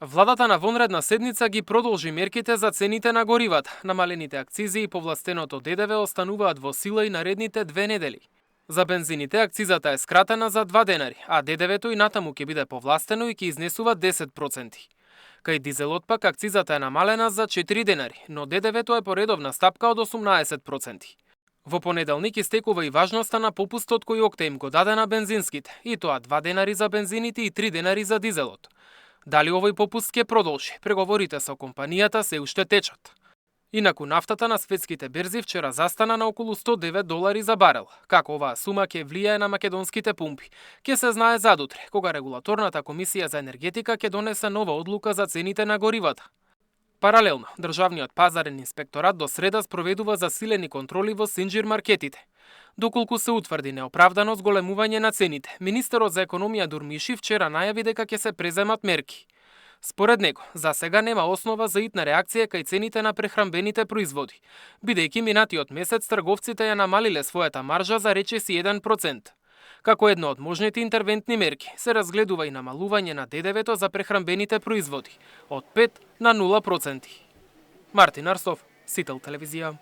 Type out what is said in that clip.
Владата на вонредна седница ги продолжи мерките за цените на горивата. Намалените акцизи и повластеното ДДВ остануваат во сила и наредните 2 недели. За бензините акцизата е скратена за 2 денари, а ДДВ-то и натаму ќе биде повластено и ќе изнесува 10%. Кај дизелот пак акцизата е намалена за 4 денари, но ДДВ-то е поредовна стапка од 18%. Во понеделник истекува и важноста на попустот кој ОКТА им го даде на бензинските, и тоа 2 денари за бензините и 3 денари за дизелот. Дали овој попуст ќе продолжи? Преговорите со компанијата се уште течат. Инаку нафтата на светските берзи вчера застана на околу $109 за барел. Како оваа сума ќе влијае на македонските пумпи, ќе се знае задутре, кога регулаторната комисија за енергетика ќе донесе нова одлука за цените на горивата. Паралелно, Државниот пазарен инспекторат до среда спроведува засилени контроли во синџир маркетите. Доколку се утврди неоправдано зголемување на цените, министерот за економија Дурмиши вчера најави дека ќе се преземат мерки. Според него, за сега нема основа за итна реакција кај цените на прехранбените производи, бидејќи минатиот месец трговците ја намалиле својата маржа за речиси 1%. Како една од можните интервентни мерки се разгледува и намалување на ДДВ-то за прехранбените производи од 5 на 0%. Мартин Арсов, Сител телевизија.